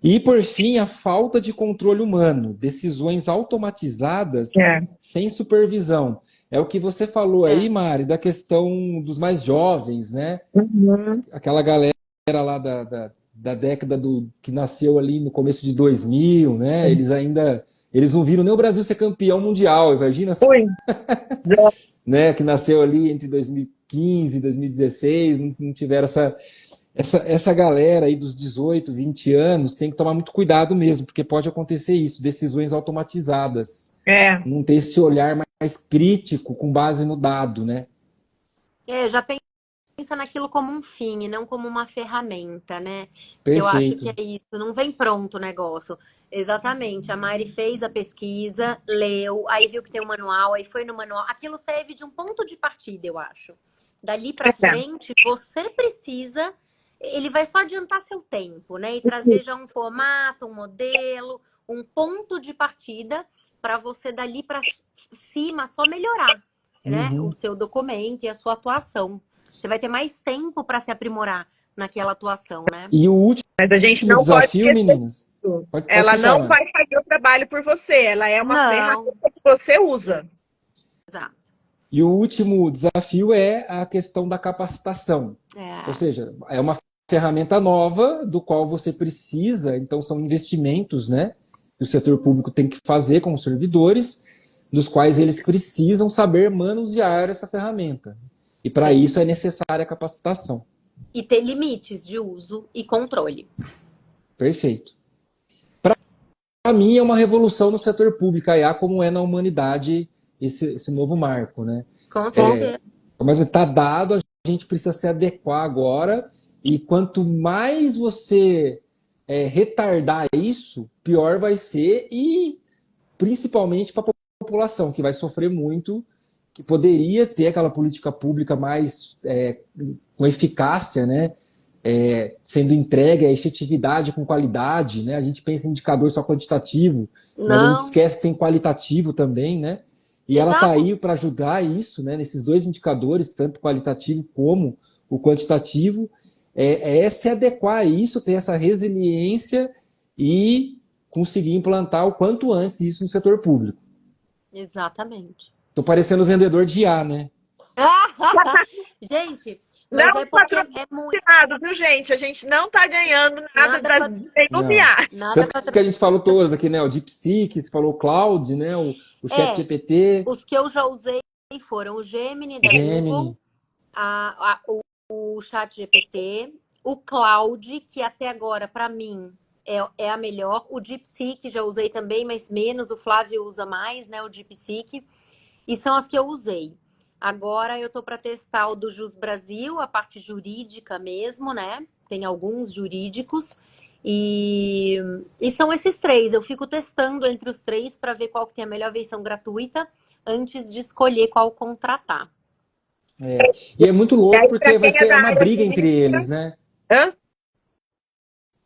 E, por fim, a falta de controle humano, decisões automatizadas sem supervisão. É o que você falou aí, Mari, da questão dos mais jovens, né? Uhum. Aquela galera lá da década que nasceu ali no começo de 2000, né? Eles não viram nem o Brasil ser campeão mundial, imagina só. Né? Que nasceu ali entre 2015 e 2016, não tiveram essa galera aí dos 18, 20 anos, tem que tomar muito cuidado mesmo, porque pode acontecer isso, decisões automatizadas. Não ter esse olhar mais crítico com base no dado, né? Já pensa naquilo como um fim e não como uma ferramenta, né? Perfeito. Eu acho que é isso, não vem pronto o negócio. Exatamente, a Mari fez a pesquisa, leu, aí viu que tem um manual, aí foi no manual. Aquilo serve de um ponto de partida, eu acho. Dali para frente, você precisa... Ele vai só adiantar seu tempo, né? E trazer já um formato, um modelo, um ponto de partida para você dali para cima só melhorar, né? O seu documento e a sua atuação. Você vai ter mais tempo para se aprimorar naquela atuação, né? E o último Mas a gente não desafio, pode meninas. Ela não vai fazer o trabalho por você, ela é uma ferramenta que você usa. Exato. E o último desafio é a questão da capacitação. Ou seja, é uma ferramenta nova do qual você precisa, então são investimentos, né, que o setor público tem que fazer com os servidores, dos quais eles precisam saber manusear essa ferramenta. E para isso é necessária a capacitação. E ter limites de uso e controle. Perfeito. Para mim é uma revolução no setor público, a IA, como é na humanidade esse novo marco, né? Com certeza. Mas está dado, a gente precisa se adequar agora, e quanto mais você retardar isso, pior vai ser, e principalmente para a população, que vai sofrer muito, que poderia ter aquela política pública mais com eficácia, né? Sendo entregue a efetividade com qualidade, né? A gente pensa em indicador só quantitativo, mas a gente esquece que tem qualitativo também, né? E ela está aí para ajudar isso, né? Nesses dois indicadores, tanto qualitativo como o quantitativo, se adequar a isso, ter essa resiliência e conseguir implantar o quanto antes isso no setor público. Exatamente. Tô parecendo vendedor de IA, né? Gente, mas não porque é muito... viu, gente? A gente não tá ganhando nada do IA. Tanto que a gente falou todos aqui, né? O DeepSeek, você falou o Cloud, né? O ChatGPT. Os que eu já usei foram o Gemini da Google, o ChatGPT, o Cloud, que até agora, para mim, é a melhor. O DeepSeek já usei também, mas menos. O Flávio usa mais, né? O DeepSeek. E são as que eu usei. Agora eu tô para testar o do Jus Brasil, a parte jurídica mesmo, né? Tem alguns jurídicos. E são esses três. Eu fico testando entre os três para ver qual que tem a melhor versão gratuita antes de escolher qual contratar. E é muito louco porque vai ser uma briga entre eles, né?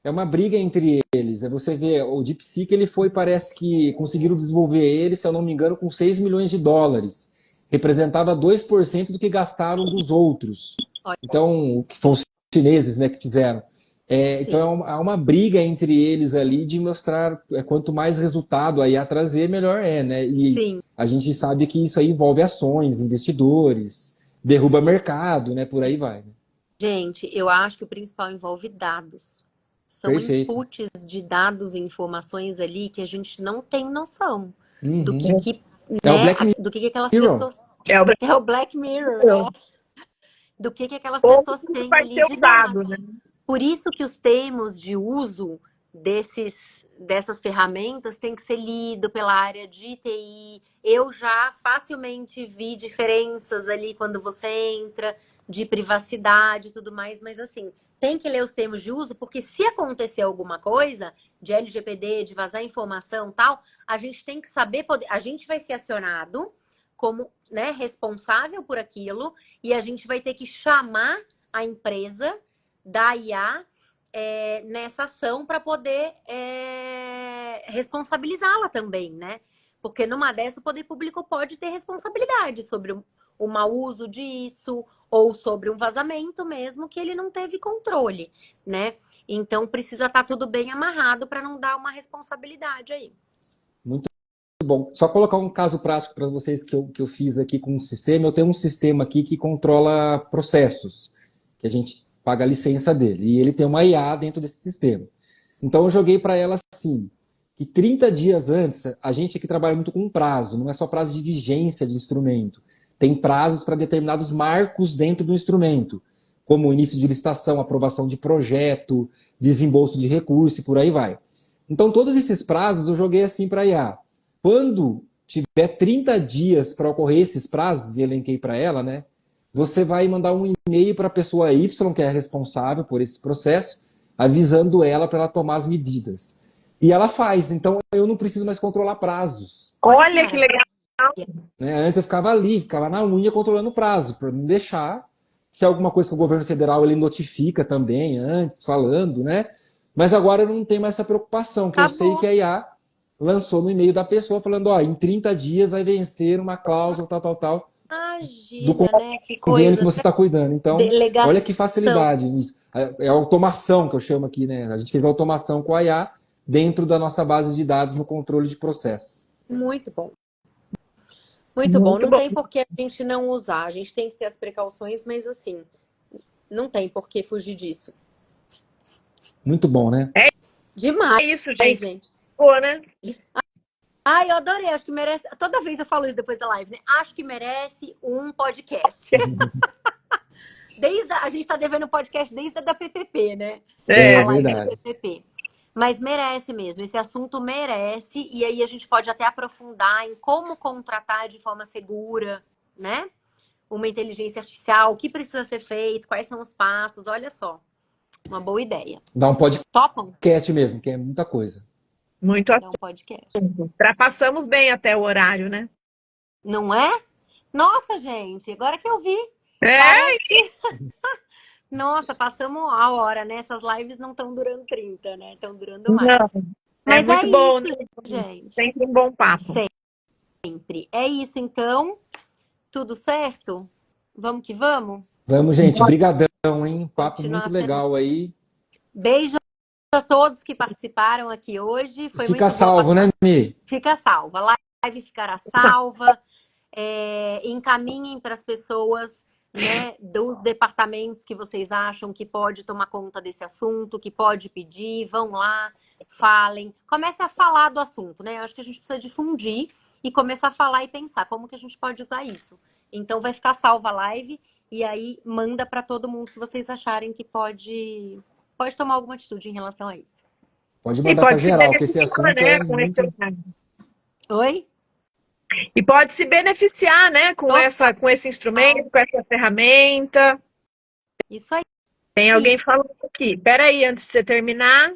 É uma briga entre eles. Você vê, o DeepSeek, parece que conseguiram desenvolver ele, se eu não me engano, com 6 milhões de dólares. Representava 2% do que gastaram dos outros. Então, o que foi chineses, né, que fizeram. Sim. Então há uma briga entre eles ali de mostrar quanto mais resultado a IA trazer, melhor é, né? E Sim. a gente sabe que isso aí envolve ações, investidores, derruba mercado, né? Por aí vai. Né? Gente, eu acho que o principal envolve dados. São Perfeito. inputs de dados e informações ali que a gente não tem noção do Uhum. É o né, Black do que aquelas Mirror. pessoas. É o É o Black Mirror, né? Do que aquelas Como pessoas isso têm vai ali ser de usado, dados. né? Por isso que os termos de uso dessas ferramentas têm que ser lido pela área de TI. Eu já facilmente vi diferenças ali quando você entra, de privacidade e tudo mais, mas assim, tem que ler os termos de uso, porque se acontecer alguma coisa de LGPD, de vazar informação tal, a gente tem que saber, a gente vai ser acionado como, né, responsável por aquilo, e a gente vai ter que chamar a empresa da IA nessa ação para poder responsabilizá-la também, né? Porque numa dessa o poder público pode ter responsabilidade sobre o mau uso disso ou sobre um vazamento mesmo que ele não teve controle, né? Então precisa estar tudo bem amarrado para não dar uma responsabilidade aí. Muito bom. Só colocar um caso prático para vocês que eu fiz aqui com um sistema. Eu tenho um sistema aqui que controla processos, que a gente paga a licença dele. E ele tem uma IA dentro desse sistema. Então eu joguei para ela assim, que 30 dias antes, a gente aqui trabalha muito com prazo, não é só prazo de vigência de instrumento. Tem prazos para determinados marcos dentro do instrumento, como início de licitação, aprovação de projeto, desembolso de recurso e por aí vai. Então todos esses prazos eu joguei assim para a IA. Quando tiver 30 dias para ocorrer esses prazos, e elenquei para ela, né? Você vai mandar um e-mail para a pessoa Y, que é a responsável por esse processo, avisando ela para ela tomar as medidas. E ela faz, então eu não preciso mais controlar prazos. Olha que legal. Né? Antes eu ficava ali, ficava na unha controlando o prazo, para não deixar. Se é alguma coisa que o governo federal ele notifica também antes, falando, né? Mas agora eu não tenho mais essa preocupação, que eu sei que a IA lançou no e-mail da pessoa falando, ó, em 30 dias vai vencer uma cláusula, tal. Imagina, Do né? Que convênio coisa. que você está cuidando. Então, Delegação. olha que facilidade. É a automação que eu chamo aqui, né? A gente fez automação com a IA dentro da nossa base de dados no controle de processo. Muito bom. Muito bom. Não tem por que a gente não usar. A gente tem que ter as precauções, mas assim, não tem por que fugir disso. Muito bom, né? Demais. É isso, gente. gente. Boa, né? Ai, eu adorei. Acho que merece. Toda vez eu falo isso depois da live, né? Acho que merece um podcast. A gente tá devendo podcast desde a da PPP, né? É a live verdade. da PPP. Mas merece mesmo. Esse assunto merece. E aí a gente pode até aprofundar em como contratar de forma segura, né? Uma inteligência artificial, o que precisa ser feito, quais são os passos. Olha só. Uma boa ideia. Dá um Topam? podcast mesmo, que é muita coisa. Muito Dá um podcast. Ultrapassamos bem até o horário, né? Não é? Nossa, gente, agora que eu vi. É, Parece que... Nossa, passamos a hora, né? Essas lives não estão durando 30, né? Estão durando mais. não. Mas muito bom, isso, né? gente. Sempre um bom papo. Sempre. É isso, então. Tudo certo? Vamos que vamos? Vamos, gente. Brigadão, hein? Papo Continuar muito sendo- legal aí. Beijo a todos que participaram aqui hoje. Foi Fica muito boa salvo, né, Mi? Fica salva. A live ficará salva. Encaminhem para as pessoas, né, dos departamentos que vocês acham que pode tomar conta desse assunto, que pode pedir. Vão lá, falem. Comece a falar do assunto, né? Eu acho que a gente precisa difundir e começar a falar e pensar como que a gente pode usar isso. Então vai ficar salva a live e aí manda para todo mundo que vocês acharem que pode tomar alguma atitude em relação a isso. Pode E mandar para pode se geral, que esse beneficiar, assunto né, é com muito... Oi? E pode se beneficiar, né, com Total. com esse instrumento, com essa ferramenta. Isso aí. Tem alguém falando aqui. Peraí, antes de você terminar.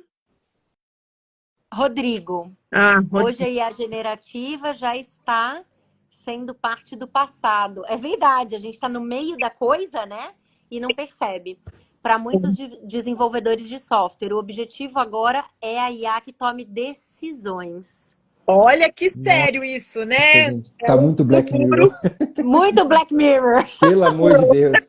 Rodrigo, Rodrigo. hoje a IA generativa já está sendo parte do passado. É verdade, a gente está no meio da coisa, né? E não percebe. Para muitos desenvolvedores de software, o objetivo agora é a IA que tome decisões. Olha que sério isso, né? Nossa, gente, tá muito Black Mirror. Muito Black Mirror. Pelo amor de Deus.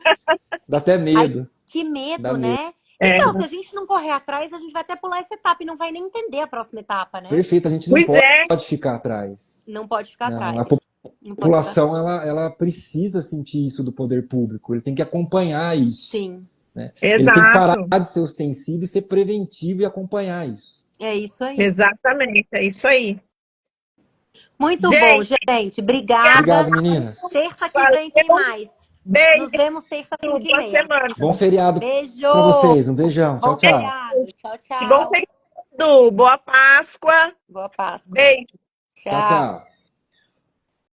Dá até medo. Que medo, Dá medo. né? É. Então, se a gente não correr atrás, a gente vai até pular essa etapa e não vai nem entender a próxima etapa, né? Perfeito, a gente não Pois é. pode ficar atrás. Não pode ficar Não, atrás. a Não pode ficar- população ela precisa sentir isso do poder público, ele tem que acompanhar isso. Sim, Né? Ele tem que Exato. parar de ser ostensivo e ser preventivo e acompanhar isso. é isso aí. Exatamente, é isso aí. Muito Gente, bom, gente. Obrigada. Obrigado, meninas. Terça que vem tem mais. Beijo, Nos vemos terça, 5 e boa meia. semana. Bom feriado Beijo. para vocês. Um beijão. Tchau, Bom tchau. feriado. Tchau, Que bom tchau. feriado. Boa Páscoa. Boa Páscoa. Beijo. Tchau, tchau.